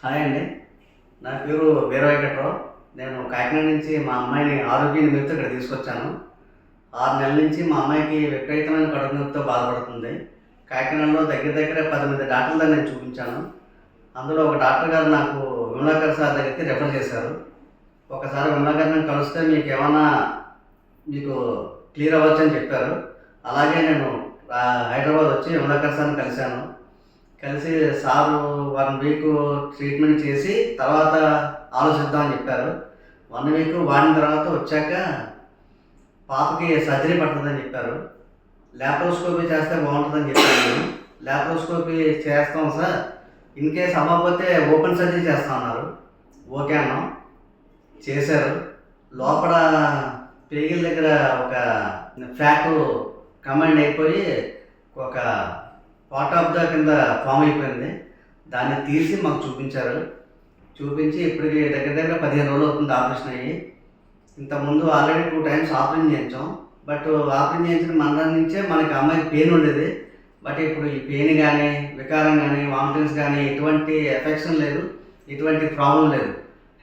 Hi అండి. నా పేరు వీర వెంకట్రావు. నేను కాకినాడ నుంచి మా అమ్మాయిని ఆరోగ్య నిమిత్తం ఇక్కడ తీసుకొచ్చాను. 6 నెలల నుంచి మా అమ్మాయికి విపరీతమైన కడుపు నొప్పితో బాధపడుతుంది. కాకినాడలో దగ్గర దగ్గర 10 మంది డాక్టర్లను నేను చూపించాను. అందులో ఒక డాక్టర్ గారు నాకు విమలాకర్ సార్ దగ్గరికి రెఫర్ చేశారు. ఒకసారి విమలాకర్ని కలిస్తే మీకు క్లియర్ అవ్వచ్చు అని చెప్పారు. అలాగే నేను హైదరాబాద్ వచ్చి విమలాకర్ సార్ని కలిశాను. కలిసి సారు 1 వీక్ ట్రీట్మెంట్ చేసి తర్వాత ఆలోచిద్దామని చెప్పారు. 1 వీక్ వాడిన తర్వాత వచ్చాక పాపకి సర్జరీ పడుతుందని చెప్పారు. ల్యాప్రోస్కోపీ చేస్తే బాగుంటుందని చెప్పాను నేను. ల్యాప్రోస్కోపీ చేస్తాం సార్, ఇన్ కేస్ అవ్వకపోతే ఓపెన్ సర్జరీ చేస్తాం అన్నారు. ఓకే అన్నాం, చేశారు. లోపల పేగిల దగ్గర ఒక ఫ్యాట్ కమాండ్ అయిపోయి ఒక పార్ట్ ఆఫ్ ద కింద ఫామ్ అయిపోయింది. దాన్ని తీసి మాకు చూపించారు. చూపించి ఇప్పటికి దగ్గర దగ్గర 15 రోజులు అవుతుంది ఆపరేషన్ అయ్యి. ఇంతకుముందు ఆల్రెడీ 2 టైమ్స్ ఆపరేషన్ చేయించాం. బట్ ఆపరేషన్ చేయించిన మన నుంచే మనకి అమ్మాయికి పెయిన్ ఉండేది. బట్ ఇప్పుడు ఈ పెయిన్ కానీ, వికారం కానీ, వామిటింగ్స్ కానీ ఎటువంటి ఎఫెక్షన్ లేదు, ఎటువంటి ప్రాబ్లం లేదు.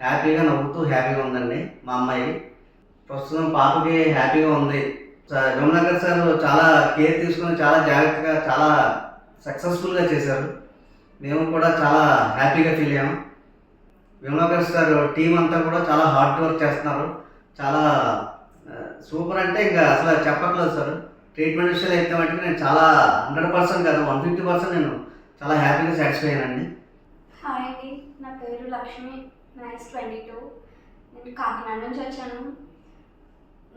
హ్యాపీగా నవ్వుతూ హ్యాపీగా ఉందండి మా అమ్మాయి. ప్రస్తుతం పాపకి హ్యాపీగా ఉంది. విమలాకర్ సార్ చాలా కేర్ తీసుకుని చాలా జాగ్రత్తగా చాలా సక్సెస్ఫుల్గా చేశారు. మేము కూడా చాలా హ్యాపీగా ఫీల్ అయ్యాము. విమలాకర్ సార్ టీం అంతా కూడా చాలా హార్డ్ వర్క్ చేస్తున్నారు. చాలా సూపర్ అంటే ఇంకా అసలు చెప్పట్లేదు సార్. ట్రీట్మెంట్ విషయాలు అయితే మటుకు నేను చాలా 100% కాదు 150% నేను చాలా హ్యాపీగా సాటిస్ఫై అయ్యానండి. హాయ్ అండి, నా పేరు లక్ష్మి, నా ఏజ్ 22. నేను కాకినాడ నుంచి వచ్చాను.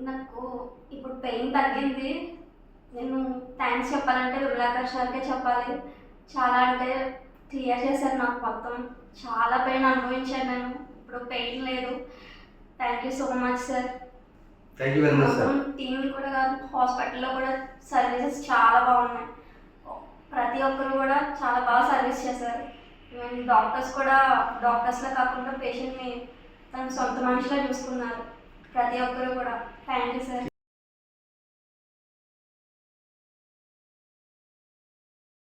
నాకు ఇప్పుడు పెయిన్ తగ్గింది. నేను థ్యాంక్స్ చెప్పాలంటే విమలాకర్ సార్కే చెప్పాలి. చాలా అంటే క్లియర్ చేశారు నాకు మొత్తం. చాలా పెయిన్ అనుభవించాను నేను, ఇప్పుడు పెయిన్ లేదు. Thank you so much sir. Thank you very much sir. Team కూడా కాదు, హాస్పిటల్లో కూడా సర్వీసెస్ చాలా బాగున్నాయి. ప్రతి ఒక్కరు కూడా చాలా బాగా సర్వీస్ చేశారు. ఈవెన్ డాక్టర్స్ కూడా డాక్టర్స్లో కాకుండా పేషెంట్ని తన సొంత మనిషిలా చూసుకున్నారు ప్రతి ఒక్కరు కూడా. Thank you sir.